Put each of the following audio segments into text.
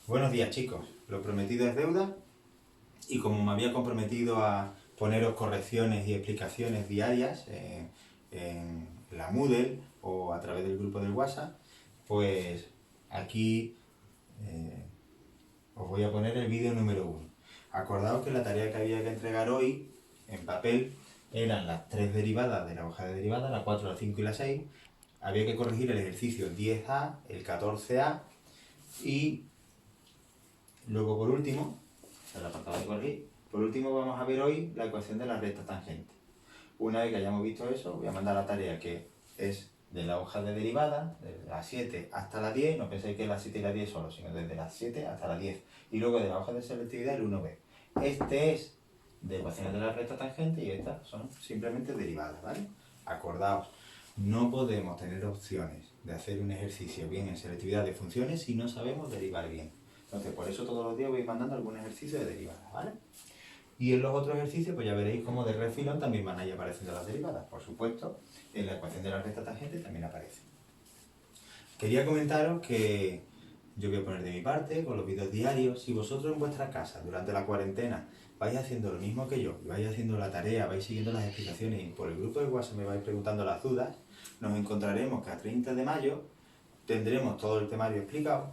Buenos días, chicos. Lo prometido es deuda y como me había comprometido a poneros correcciones y explicaciones diarias en la Moodle o a través del grupo del WhatsApp, pues aquí os voy a poner el vídeo número 1. Acordaos que la tarea que había que entregar hoy en papel eran las 3 derivadas de la hoja de derivadas, la 4, la 5 y la 6. Había que corregir el ejercicio 10A, el 14A y luego por último, el apartado de corregir, por último vamos a ver hoy la ecuación de la recta tangente. Una vez que hayamos visto eso, voy a mandar la tarea que es de la hoja de derivada, desde la 7 hasta la 10, no penséis que la 7 y la 10 solo, sino desde la 7 hasta la 10. Y luego de la hoja de selectividad el 1b. Este es de ecuaciones de la recta tangente y estas son simplemente derivadas, ¿vale? Acordaos, no podemos tener opciones de hacer un ejercicio bien en selectividad de funciones si no sabemos derivar bien. Entonces, por eso todos los días voy mandando algún ejercicio de derivadas, ¿vale? Y en los otros ejercicios, pues ya veréis cómo de refilón también van a ir apareciendo las derivadas. Por supuesto, en la ecuación de la recta tangente también aparece. Quería comentaros que yo voy a poner de mi parte con los vídeos diarios. Si vosotros en vuestra casa, durante la cuarentena, vais haciendo lo mismo que yo, vais haciendo la tarea, vais siguiendo las explicaciones y por el grupo de WhatsApp me vais preguntando las dudas, nos encontraremos que a 30 de mayo tendremos todo el temario explicado.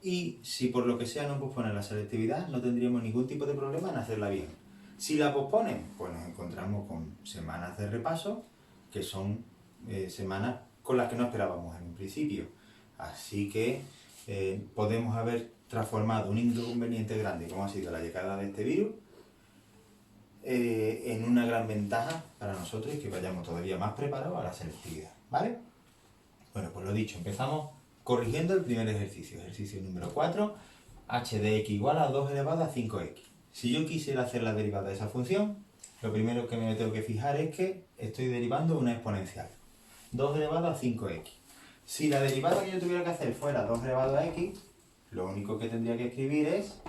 Y si por lo que sea no posponen la selectividad, no tendríamos ningún tipo de problema en hacerla bien. Si la posponen, pues nos encontramos con semanas de repaso, que son semanas con las que no esperábamos en un principio. Así que podemos haber transformado un inconveniente grande, como ha sido la llegada de este virus, en una gran ventaja para nosotros y que vayamos todavía más preparados a la selectividad, ¿vale? Bueno, pues lo dicho, empezamos corrigiendo el primer ejercicio, ejercicio número 4, h de x igual a 2 elevado a 5x. Si yo quisiera hacer la derivada de esa función, lo primero que me tengo que fijar es que estoy derivando una exponencial, 2 elevado a 5x. Si la derivada que yo tuviera que hacer fuera 2 elevado a x, lo único que tendría que escribir es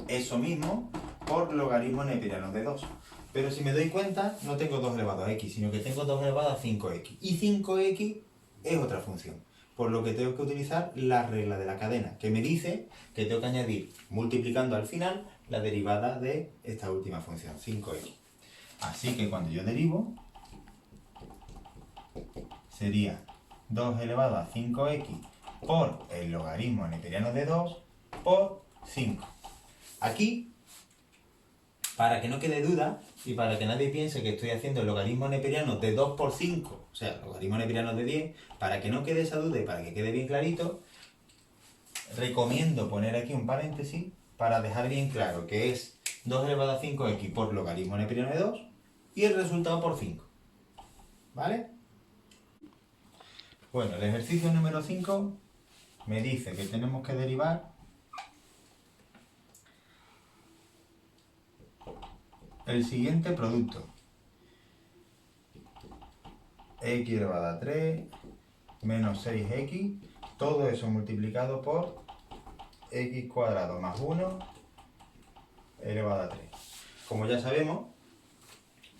eso mismo por logaritmo neperiano de 2. Pero si me doy cuenta, no tengo 2 elevado a x, sino que tengo 2 elevado a 5x. Y 5x es otra función, por lo que tengo que utilizar la regla de la cadena, que me dice que tengo que añadir, multiplicando al final, la derivada de esta última función, 5x. Así que cuando yo derivo, sería 2 elevado a 5x por el logaritmo neperiano de 2 por 5. Aquí, para que no quede duda y para que nadie piense que estoy haciendo el logaritmo neperiano de 2 por 5, o sea, el logaritmo neperiano de 10, para que no quede esa duda y para que quede bien clarito, recomiendo poner aquí un paréntesis para dejar bien claro que es 2 elevado a 5x por logaritmo neperiano de 2 y el resultado por 5. ¿Vale? Bueno, el ejercicio número 5 me dice que tenemos que derivar el siguiente producto. X elevado a 3 menos 6x, todo eso multiplicado por x cuadrado más 1 elevado a 3. Como ya sabemos,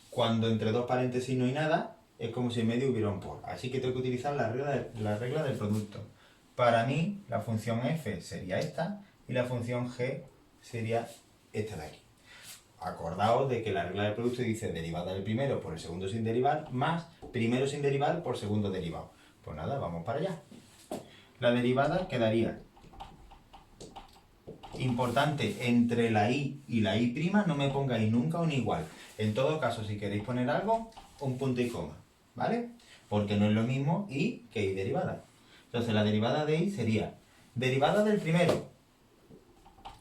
cuando entre dos paréntesis no hay nada, es como si en medio hubiera un por. Así que tengo que utilizar la regla del producto. Para mí, la función f sería esta y la función g sería esta de aquí. Acordaos de que la regla del producto dice derivada del primero por el segundo sin derivar más primero sin derivar por segundo derivado. Pues nada, vamos para allá. La derivada quedaría, importante, entre la i y la i', no me pongáis nunca un igual. En todo caso, si queréis poner algo, un punto y coma, ¿vale? Porque no es lo mismo i que i derivada. Entonces la derivada de i sería derivada del primero,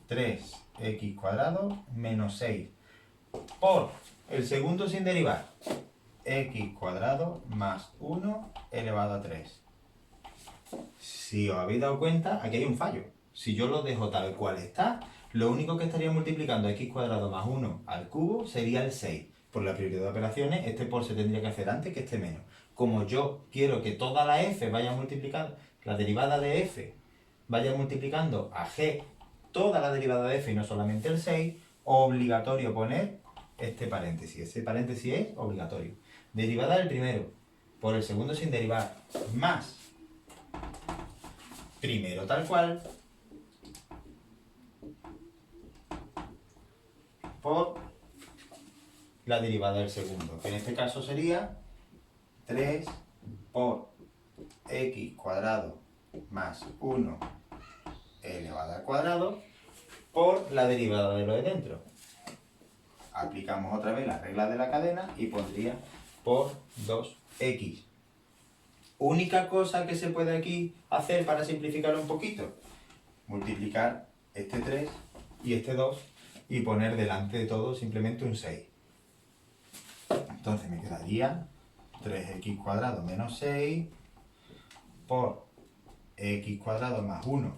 3x cuadrado menos 6 por el segundo sin derivar, x cuadrado más 1 elevado a 3. Si os habéis dado cuenta, aquí hay un fallo. Si yo lo dejo tal cual está, lo único que estaría multiplicando x cuadrado más 1 al cubo sería el 6. Por la prioridad de operaciones, este por se tendría que hacer antes que este menos. Como yo quiero que toda la f vaya multiplicando, la derivada de f vaya multiplicando a g, toda la derivada de f y no solamente el 6, obligatorio poner este paréntesis. Ese paréntesis es obligatorio. Derivada del primero por el segundo sin derivar más primero tal cual por la derivada del segundo, que en este caso sería 3 por x cuadrado más 1 elevado al cuadrado por la derivada de lo de dentro. Aplicamos otra vez la regla de la cadena y pondría por 2x. Única cosa que se puede aquí hacer para simplificarlo un poquito, multiplicar este 3 y este 2 y poner delante de todo simplemente un 6. Entonces me quedaría 3x cuadrado menos 6 por x cuadrado más 1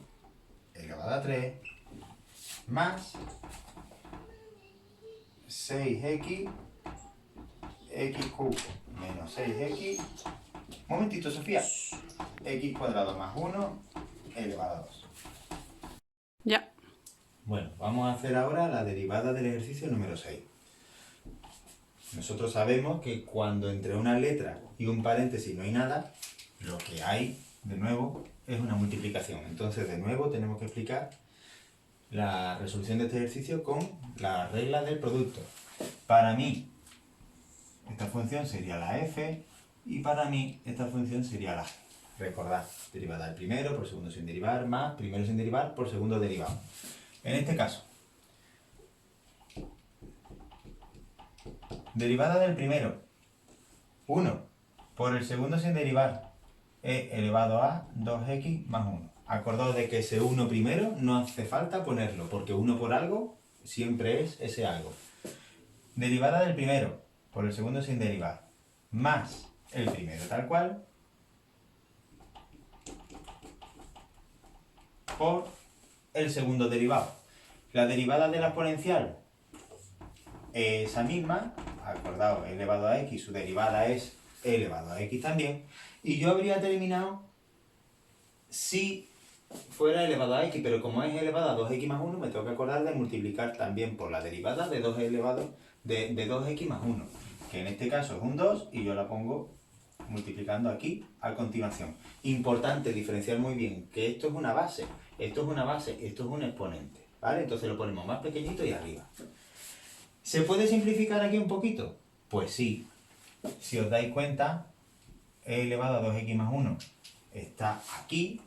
elevado a 3 más 6x x cubo menos 6x. Un momentito, Sofía. X cuadrado más 1 elevado a 2. Ya. Bueno, vamos a hacer ahora la derivada del ejercicio número 6. Nosotros sabemos que cuando entre una letra y un paréntesis no hay nada, lo que hay, de nuevo, es una multiplicación. Entonces, de nuevo, tenemos que explicar la resolución de este ejercicio con la regla del producto. Para mí, esta función sería la f, y para mí, esta función sería la g. Recordad, derivada del primero por segundo sin derivar, más primero sin derivar por segundo derivado. En este caso, derivada del primero, 1 por el segundo sin derivar, e elevado a 2x más 1. Acordaos de que ese 1 primero no hace falta ponerlo, porque 1 por algo siempre es ese algo. Derivada del primero por el segundo sin derivar, más el primero tal cual, por el segundo derivado. La derivada de la exponencial es esa misma, acordaos, e elevado a x, su derivada es e elevado a x también, y yo habría terminado si fuera elevado a x, pero como es elevado a 2x más 1, me tengo que acordar de multiplicar también por la derivada de 2 elevado de 2x más 1, que en este caso es un 2, y yo la pongo multiplicando aquí a continuación. Importante diferenciar muy bien que esto es una base, esto es una base, esto es un exponente, ¿vale? Entonces lo ponemos más pequeñito y arriba. ¿Se puede simplificar aquí un poquito? Pues sí. Si os dais cuenta, e elevado a 2x más 1 está aquí,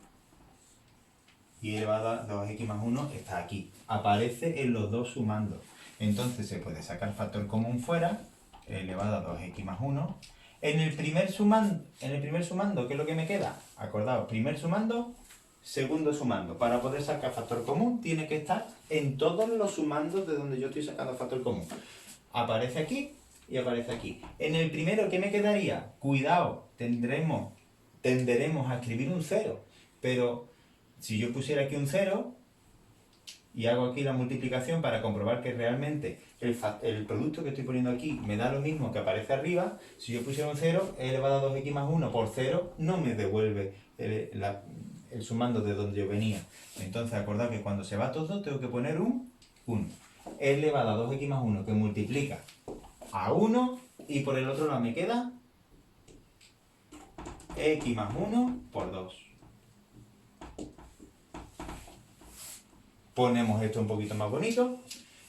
y e elevado a 2x más 1 está aquí. Aparece en los dos sumando. Entonces se puede sacar factor común fuera, e elevado a 2x más 1. En el primer sumando, ¿qué es lo que me queda? Acordaos, primer sumando, segundo sumando. Para poder sacar factor común, tiene que estar en todos los sumandos de donde yo estoy sacando factor común. Aparece aquí y aparece aquí. En el primero, ¿qué me quedaría? Cuidado, tenderemos a escribir un 0. Pero si yo pusiera aquí un 0 y hago aquí la multiplicación para comprobar que realmente el producto que estoy poniendo aquí me da lo mismo que aparece arriba, si yo pusiera un 0, e elevado a 2x más 1 por 0 no me devuelve el sumando de donde yo venía. Entonces acordad que cuando se va todo tengo que poner un 1. E elevado a 2x más 1 que multiplica a 1, y por el otro lado me queda x más 1 por 2. Ponemos esto un poquito más bonito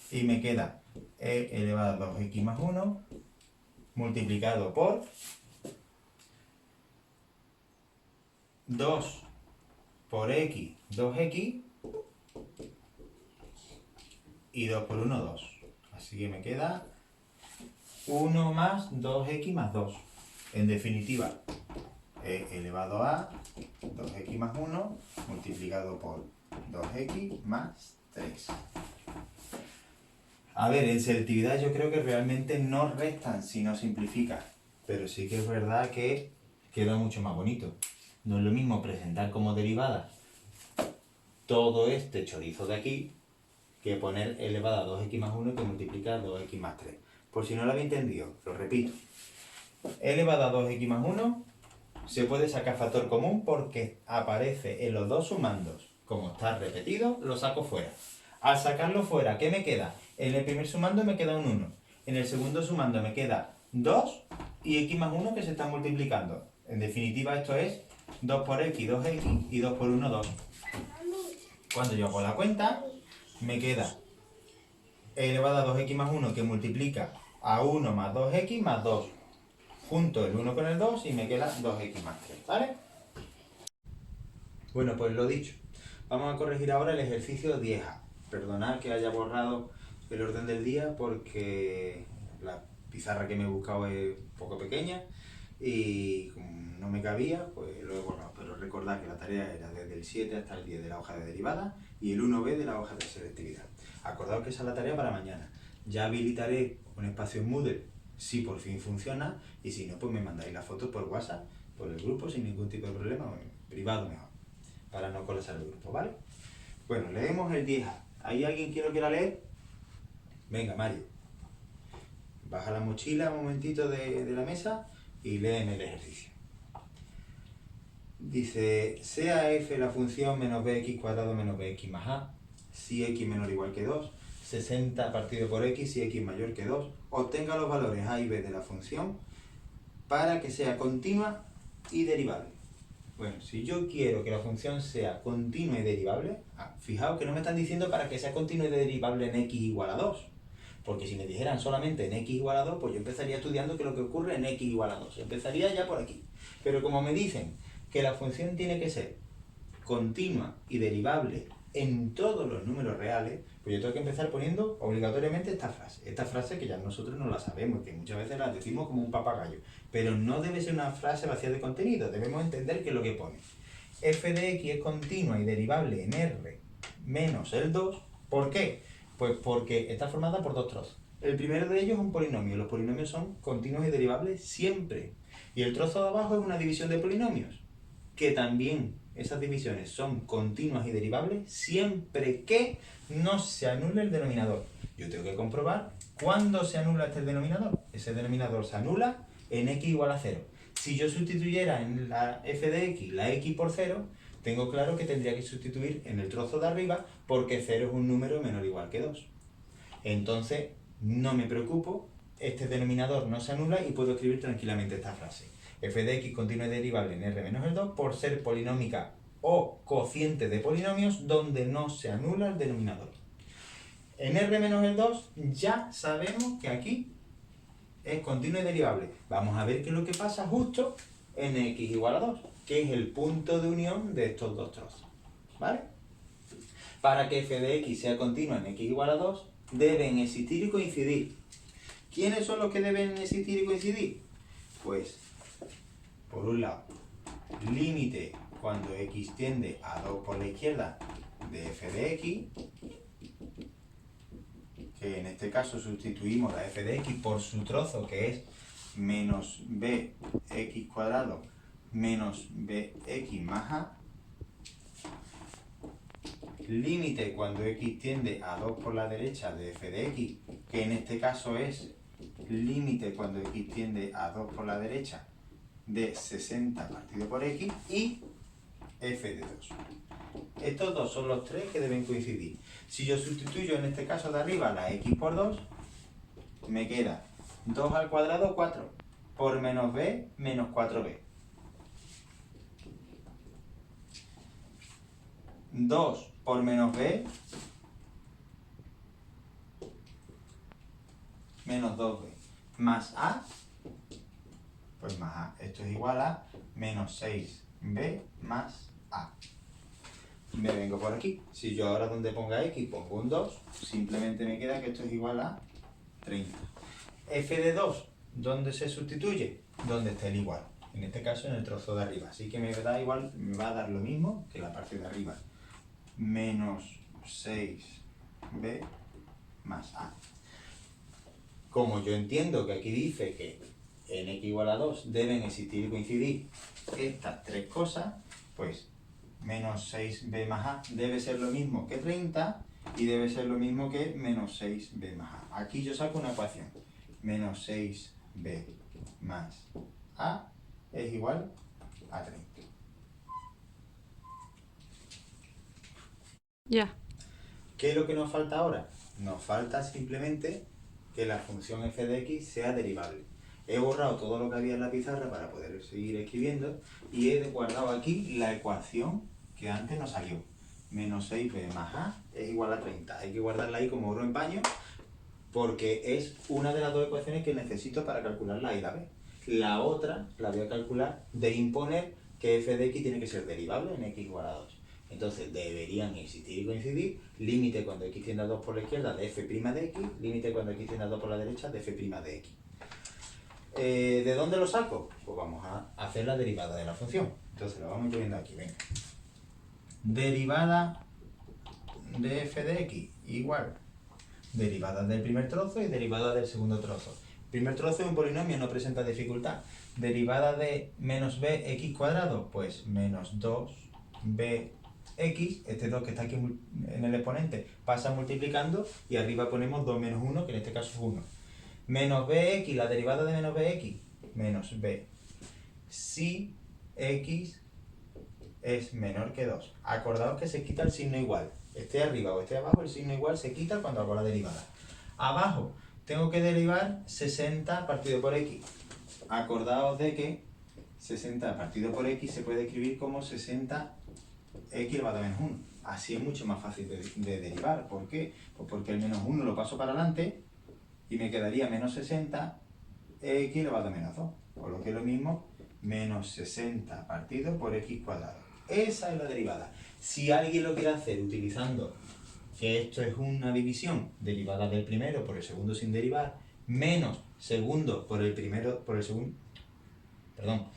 y me queda e elevado a 2x más 1 multiplicado por 2 por x, 2x, y 2 por 1, 2. Así que me queda 1 más 2x más 2. En definitiva, e elevado a 2x más 1 multiplicado por 2x más 3. A ver, en selectividad yo creo que realmente no restan si no simplificas, pero sí que es verdad que queda mucho más bonito. No es lo mismo presentar como derivada todo este chorizo de aquí que poner elevado a 2x más 1 que multiplica 2x más 3. Por si no lo habéis entendido, lo repito. Elevado a 2x más 1 se puede sacar factor común porque aparece en los dos sumandos. Como está repetido, lo saco fuera. Al sacarlo fuera, ¿qué me queda? En el primer sumando me queda un 1. En el segundo sumando me queda 2 y x más 1 que se están multiplicando. En definitiva, esto es 2 por x, 2x, y 2 por 1, 2. Cuando yo hago la cuenta, me queda e elevado a 2x más 1 que multiplica a 1 más 2x más 2. Junto el 1 con el 2 y me queda 2x más 3, ¿vale? Bueno, pues lo dicho. Vamos a corregir ahora el ejercicio 10A. Perdonad que haya borrado el orden del día porque la pizarra que me he buscado es un poco pequeña y como no me cabía, pues lo he borrado. Pero recordad que la tarea era desde el 7 hasta el 10 de la hoja de derivada y el 1B de la hoja de selectividad. Acordaos que esa es la tarea para mañana. Ya habilitaré un espacio en Moodle si por fin funciona y si no, pues me mandáis la foto por WhatsApp, por el grupo, sin ningún tipo de problema, o en privado mejor, para no colapsar el grupo, ¿vale? Bueno, leemos el 10A. ¿Hay alguien que lo quiera leer? Venga, Mario. Baja la mochila un momentito de la mesa y léeme el ejercicio. Dice, sea f la función menos bx cuadrado menos bx más a, si x menor o igual que 2, 60 partido por x si x mayor que 2, obtenga los valores a y b de la función para que sea continua y derivable. Bueno, si yo quiero que la función sea continua y derivable, fijaos que no me están diciendo para que sea continua y derivable en x igual a 2. Porque si me dijeran solamente en x igual a 2, pues yo empezaría estudiando qué es lo que ocurre en x igual a 2. Empezaría ya por aquí. Pero como me dicen que la función tiene que ser continua y derivable en todos los números reales, pues yo tengo que empezar poniendo obligatoriamente esta frase. Esta frase que ya nosotros no la sabemos, que muchas veces la decimos como un papagayo. Pero no debe ser una frase vacía de contenido, debemos entender qué es lo que pone. F de x es continua y derivable en R menos el 2. ¿Por qué? Pues porque está formada por dos trozos. El primero de ellos es un polinomio. Los polinomios son continuos y derivables siempre. Y el trozo de abajo es una división de polinomios, que también esas divisiones son continuas y derivables siempre que no se anule el denominador. Yo tengo que comprobar cuándo se anula este denominador. Ese denominador se anula en x igual a 0. Si yo sustituyera en la f de x la x por 0, tengo claro que tendría que sustituir en el trozo de arriba porque 0 es un número menor o igual que 2. Entonces, no me preocupo, este denominador no se anula y puedo escribir tranquilamente esta frase. F de x continua y derivable en R menos el 2 por ser polinómica o cociente de polinomios donde no se anula el denominador. En R menos el 2 ya sabemos que aquí es continua y derivable. Vamos a ver qué es lo que pasa justo en x igual a 2, que es el punto de unión de estos dos trozos. ¿Vale? Para que f de x sea continua en x igual a 2, deben existir y coincidir. ¿Quiénes son los que deben existir y coincidir? Pues, por un lado, límite cuando x tiende a 2 por la izquierda de f de x, que en este caso sustituimos la f de x por su trozo, que es menos bx cuadrado menos bx más a. Límite cuando x tiende a 2 por la derecha de f de x, que en este caso es límite cuando x tiende a 2 por la derecha de 60 partido por x, y f de 2. Estos dos son los tres que deben coincidir. Si yo sustituyo en este caso de arriba la x por 2, me queda 2 al cuadrado 4 por menos b menos 4b. 2 por menos b menos 2b más a, pues más a. Esto es igual a menos 6b más a. Me vengo por aquí. Si yo ahora donde ponga x pongo un 2, simplemente me queda que esto es igual a 30. F de 2, ¿dónde se sustituye? Donde esté el igual. En este caso en el trozo de arriba. Así que me da igual, me va a dar lo mismo que la parte de arriba. Menos 6b más a. Como yo entiendo que aquí dice que en x igual a 2 deben existir y coincidir estas tres cosas, pues menos 6b más a debe ser lo mismo que 30 y debe ser lo mismo que menos 6b más a. Aquí yo saco una ecuación. Menos 6b más a es igual a 30. Ya. ¿Qué es lo que nos falta ahora? Nos falta simplemente que la función f de x sea derivable. He borrado todo lo que había en la pizarra para poder seguir escribiendo y he guardado aquí la ecuación que antes nos salió. Menos 6b más a es igual a 30. Hay que guardarla ahí como oro en paño porque es una de las dos ecuaciones que necesito para calcular la a y la b. La otra la voy a calcular de imponer que f de x tiene que ser derivable en x igual a 2. Entonces deberían existir y coincidir límite cuando x tiende a 2 por la izquierda de f' de x, límite cuando x tiende a 2 por la derecha de f' de x. ¿De dónde lo saco? Pues vamos a hacer la derivada de la función. Entonces lo vamos poniendo aquí, venga. Derivada de f de x igual derivada del primer trozo y derivada del segundo trozo. Primer trozo es un polinomio, no presenta dificultad. Derivada de menos bx cuadrado, pues menos 2bx, este 2 que está aquí en el exponente pasa multiplicando y arriba ponemos 2 menos 1, que en este caso es 1. Menos bx, la derivada de menos bx, menos b. Si x es menor que 2. Acordaos que se quita el signo igual. Esté arriba o esté abajo, el signo igual se quita cuando hago la derivada. Abajo tengo que derivar 60 partido por x. Acordaos de que 60 partido por x se puede escribir como 60x elevado a menos 1. Así es mucho más fácil de derivar. ¿Por qué? Pues porque el menos 1 lo paso para adelante y me quedaría menos 60x elevado a menos 2. Por lo que es lo mismo, menos 60 partido por x cuadrado. Esa es la derivada. Si alguien lo quiere hacer utilizando que esto es una división, derivada del primero por el segundo sin derivar, menos segundo por el primero por el segundo, perdón,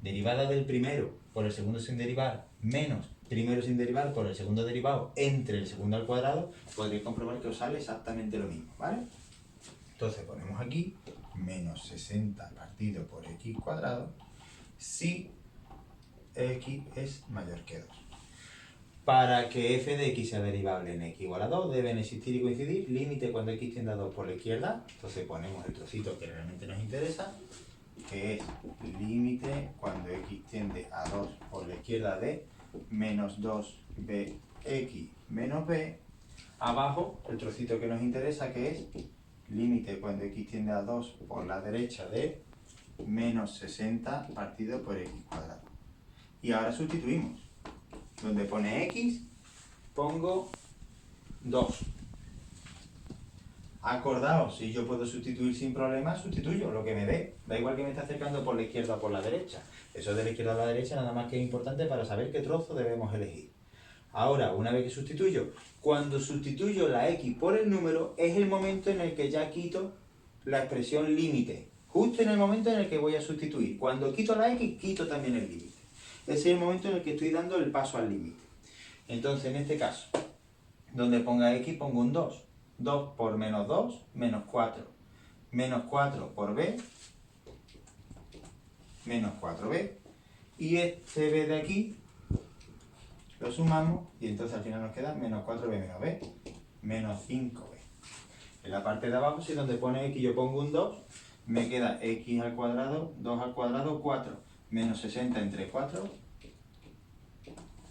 derivada del primero por el segundo sin derivar, menos primero sin derivar por el segundo derivado entre el segundo al cuadrado, podréis comprobar que os sale exactamente lo mismo, ¿vale? Entonces ponemos aquí menos 60 partido por x cuadrado si x es mayor que 2. Para que f de x sea derivable en x igual a 2, deben existir y coincidir límite cuando x tiende a 2 por la izquierda. Entonces ponemos el trocito que realmente nos interesa, que es límite cuando x tiende a 2 por la izquierda de menos 2bx menos b. Abajo, el trocito que nos interesa, que es límite cuando x tiende a 2 por la derecha de menos 60 partido por x cuadrado. Y ahora sustituimos. Donde pone x, pongo 2. Acordaos, si yo puedo sustituir sin problema, sustituyo lo que me dé. Da igual que me esté acercando por la izquierda o por la derecha. Eso de la izquierda a la derecha nada más que es importante para saber qué trozo debemos elegir. Ahora, una vez que sustituyo, cuando sustituyo la x por el número, es el momento en el que ya quito la expresión límite. Justo en el momento en el que voy a sustituir. Cuando quito la x, quito también el límite. Ese es el momento en el que estoy dando el paso al límite. Entonces, en este caso, donde ponga x, pongo un 2. 2 por menos 2, menos 4. Menos 4 por b, menos 4b. Y este b de aquí, lo sumamos, y entonces al final nos queda menos 4b menos b, menos 5b. En la parte de abajo, si donde pone x yo pongo un 2, me queda x al cuadrado, 2 al cuadrado, 4. Menos 60 entre 4,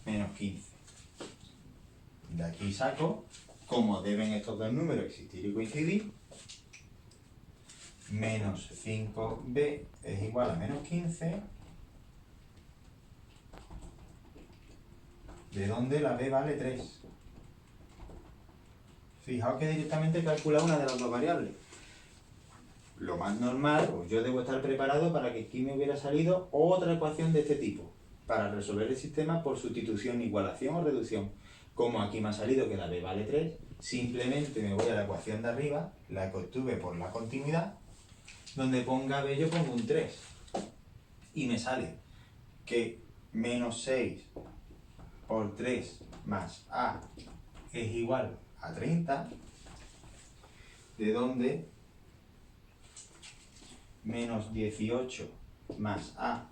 menos 15. De aquí saco, como deben estos dos números existir y coincidir, menos 5b es igual a menos 15, de donde la b vale 3. Fijaos que directamente he calculado una de las dos variables. Lo más normal, pues yo debo estar preparado para que aquí me hubiera salido otra ecuación de este tipo, para resolver el sistema por sustitución, igualación o reducción. Como aquí me ha salido que la b vale 3, simplemente me voy a la ecuación de arriba, la que obtuve por la continuidad, donde ponga b yo pongo un 3. Y me sale que menos 6 por 3 más a es igual a 30, de donde menos 18 más a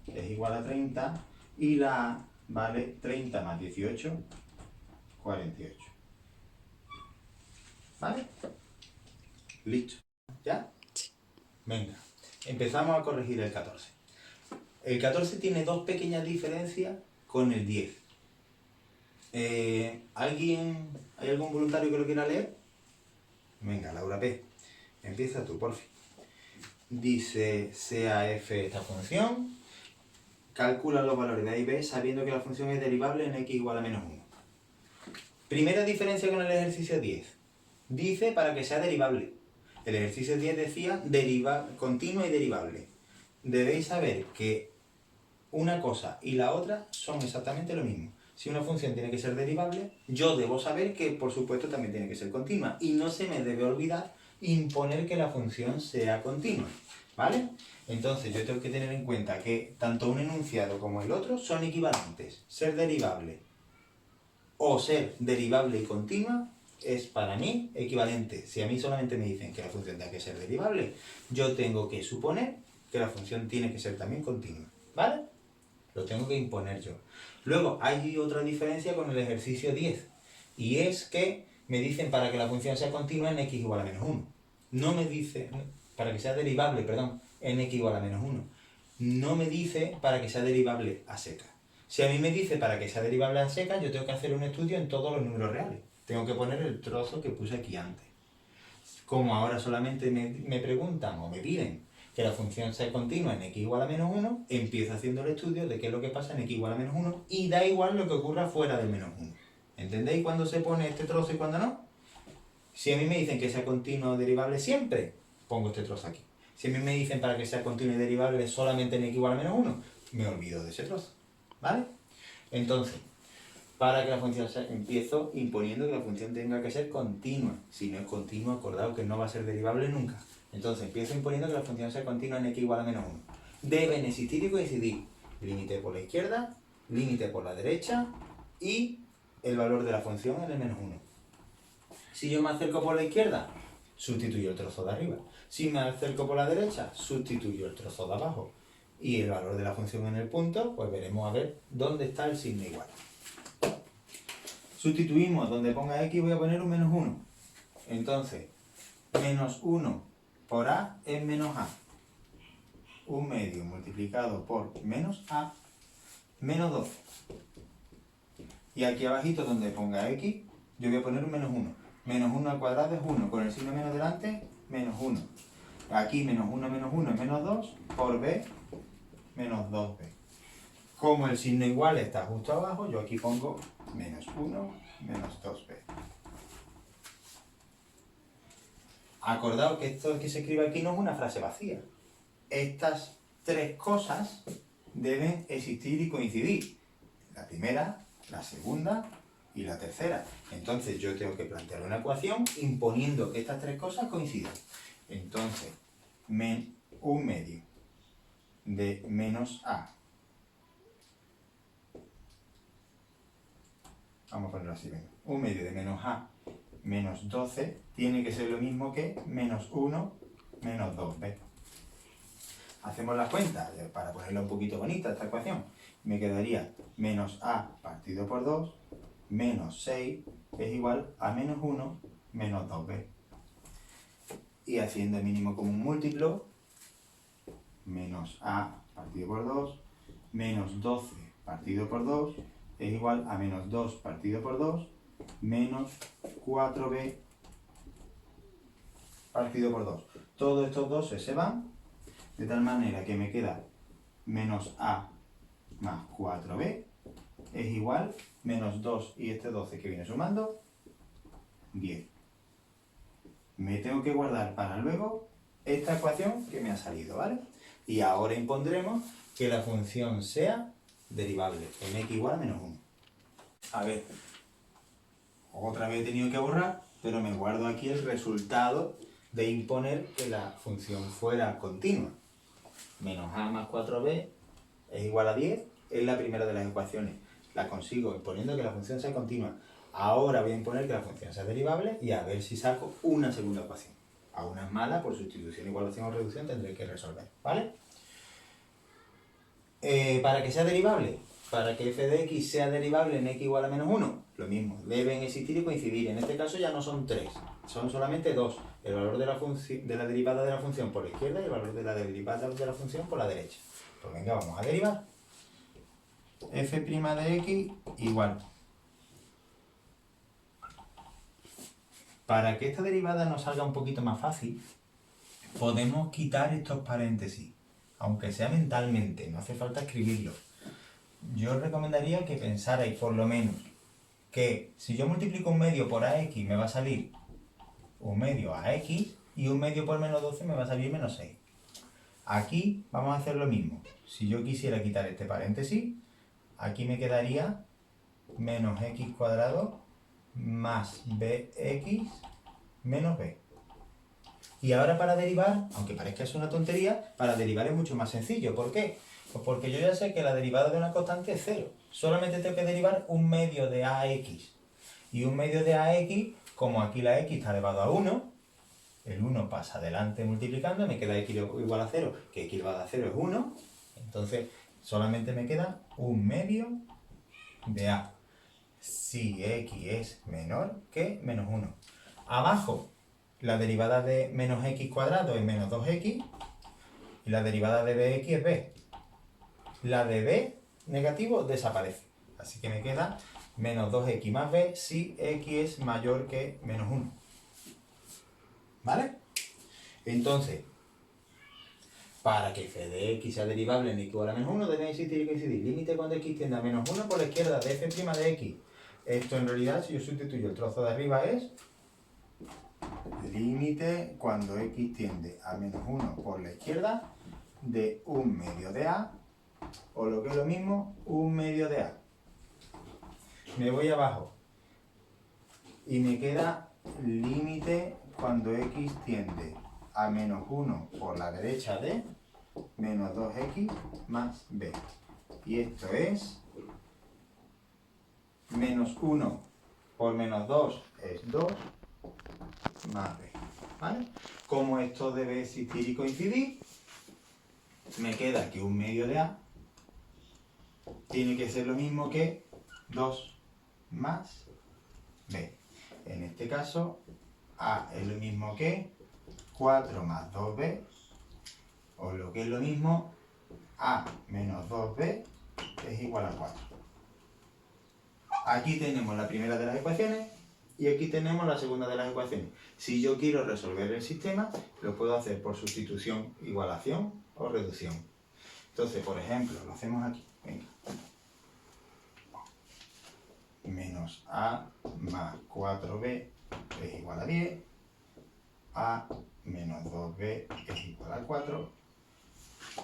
es igual a 30 y la a vale 30 más 18, 48. ¿Vale? Listo. ¿Ya? Sí. Venga, empezamos a corregir el 14. El 14 tiene dos pequeñas diferencias con el 10. ¿Hay algún voluntario que lo quiera leer? Venga, Laura P. Empieza tú, por fin. Dice, sea f esta función, calcula los valores de a y b sabiendo que la función es derivable en x igual a menos 1. Primera diferencia con el ejercicio 10. dice para que sea derivable. El ejercicio 10 decía continua y derivable. Debéis saber que una cosa y la otra son exactamente lo mismo. Si una función tiene que ser derivable, yo debo saber que por supuesto también tiene que ser continua. Y no se me debe olvidar imponer que la función sea continua. ¿Vale? Entonces yo tengo que tener en cuenta que tanto un enunciado como el otro son equivalentes. Ser derivable o ser derivable y continua es para mí equivalente. Si a mí solamente me dicen que la función tiene que ser derivable, yo tengo que suponer que la función tiene que ser también continua. ¿Vale? Lo tengo que imponer yo. Luego, hay otra diferencia con el ejercicio 10. Y es que me dicen para que la función sea continua en x igual a menos 1. No me dice, para que sea derivable, perdón, en x igual a menos 1. No me dice para que sea derivable a seca. Si a mí me dice para que sea derivable a seca, yo tengo que hacer un estudio en todos los números reales. Tengo que poner el trozo que puse aquí antes. Como ahora solamente me preguntan o me piden que la función sea continua en x igual a menos 1, empiezo haciendo el estudio de qué es lo que pasa en x igual a menos 1 y da igual lo que ocurra fuera del menos 1. ¿Entendéis cuándo se pone este trozo y cuándo no? Si a mí me dicen que sea continuo o derivable siempre, pongo este trozo aquí. Si a mí me dicen para que sea continuo y derivable solamente en x igual a menos 1, me olvido de ese trozo. ¿Vale? Entonces, para que la función sea, empiezo imponiendo que la función tenga que ser continua. Si no es continua, acordado que no va a ser derivable nunca. Entonces empiezo imponiendo que la función sea continua en x igual a menos 1. Deben existir y coincidir límite por la izquierda, límite por la derecha y el valor de la función en el menos 1. Si yo me acerco por la izquierda, sustituyo el trozo de arriba. Si me acerco por la derecha, sustituyo el trozo de abajo. Y el valor de la función en el punto, pues veremos a ver dónde está el signo igual. Sustituimos donde ponga x, voy a poner un menos 1. Entonces, menos 1 por a es menos a. 1/2 multiplicado por menos a, menos 12. Y aquí abajito donde ponga x, yo voy a poner un menos 1. Menos 1 al cuadrado es 1, con el signo menos delante, menos 1. Aquí menos 1 es menos 2, por b, menos 2b. Como el signo igual está justo abajo, yo aquí pongo menos 1, menos 2b. Acordaos que esto que se escribe aquí no es una frase vacía. Estas tres cosas deben existir y coincidir. La primera, la segunda y la tercera. Entonces yo tengo que plantear una ecuación imponiendo que estas tres cosas coincidan. Entonces, 1/2 de menos a. Vamos a ponerlo así, venga. 1/2 de menos a menos 12 tiene que ser lo mismo que menos 1 menos 2b. Hacemos la cuenta para ponerla un poquito bonita esta ecuación. Me quedaría menos a partido por 2 menos 6 es igual a menos 1 menos 2b. Y haciendo el mínimo común múltiplo, menos a partido por 2 menos 12 partido por 2 es igual a menos 2 partido por 2 menos 4b partido por 2. Todos estos 2 se van, de tal manera que me queda menos a más 4b es igual menos 2 y este 12 que viene sumando, 10. Me tengo que guardar para luego esta ecuación que me ha salido, ¿vale? Y ahora impondremos que la función sea derivable en x igual a menos 1. A ver, otra vez he tenido que borrar, pero me guardo aquí el resultado de imponer que la función fuera continua. Menos a más 4b es igual a 10, es la primera de las ecuaciones. La consigo imponiendo que la función sea continua. Ahora voy a imponer que la función sea derivable y a ver si saco una segunda ecuación. A una es mala, por sustitución, igualación o reducción tendré que resolver, ¿vale? Para que sea derivable, para que f de x sea derivable en x igual a menos 1, lo mismo, deben existir y coincidir. En este caso ya no son 3, son solamente 2. El valor de la derivada de la función por la izquierda y el valor de la derivada de la función por la derecha. Pues venga, vamos a derivar. F' de x igual. Para que esta derivada nos salga un poquito más fácil, podemos quitar estos paréntesis, aunque sea mentalmente, no hace falta escribirlo. Yo os recomendaría que pensarais por lo menos que si yo multiplico un medio por ax me va a salir 1 medio a x, y 1 medio por menos 12 me va a salir menos 6. Aquí vamos a hacer lo mismo. Si yo quisiera quitar este paréntesis, aquí me quedaría menos x cuadrado más bx menos b. Y ahora para derivar, aunque parezca es una tontería, para derivar es mucho más sencillo. ¿Por qué? Pues porque yo ya sé que la derivada de una constante es 0. Solamente tengo que derivar 1 medio de ax. Y 1 medio de ax, como aquí la x está elevado a 1, el 1 pasa adelante multiplicando, me queda x igual a 0, que x elevado a 0 es 1. Entonces solamente me queda 1 medio de a. Si x es menor que menos 1. Abajo, la derivada de menos x cuadrado es menos 2x, y la derivada de bx es b. La de b negativo desaparece. Así que me queda menos 2x más b si x es mayor que menos 1. ¿Vale? Entonces, para que f de x sea derivable en igual a menos 1, debe existir y coincidir límite cuando x tiende a menos 1 por la izquierda de f' de x. Esto en realidad, si yo sustituyo el trozo de arriba, es límite cuando x tiende a menos 1 por la izquierda de 1 medio de a, o lo que es lo mismo, 1 medio de a. Me voy abajo y me queda límite cuando x tiende a menos 1 por la derecha de menos 2x más b. Y esto es menos 1 por menos 2 es 2 más b. ¿Vale? Como esto debe existir y coincidir, me queda que 1 medio de a tiene que ser lo mismo que 2 más b. En este caso, a es lo mismo que 4 más 2b, o lo que es lo mismo, a menos 2b es igual a 4. Aquí tenemos la primera de las ecuaciones y aquí tenemos la segunda de las ecuaciones. Si yo quiero resolver el sistema, lo puedo hacer por sustitución, igualación o reducción. Entonces, por ejemplo, lo hacemos aquí. Venga. Menos a más 4b es igual a 10. A menos 2b es igual a 4.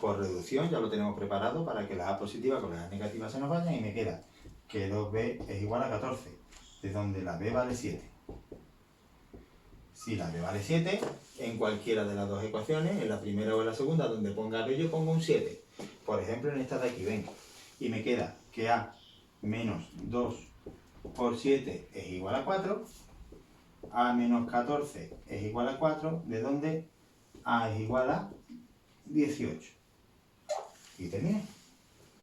Por reducción ya lo tenemos preparado para que las a positivas con las a negativas se nos vayan, y me queda que 2b es igual a 14, de donde la b vale 7. Si la b vale 7, en cualquiera de las dos ecuaciones, en la primera o en la segunda, donde ponga b yo pongo un 7. Por ejemplo, en esta de aquí, venga. Y me queda que a menos 2 por 7 es igual a 4. A menos 14 es igual a 4, de donde a es igual a 18. Y terminé.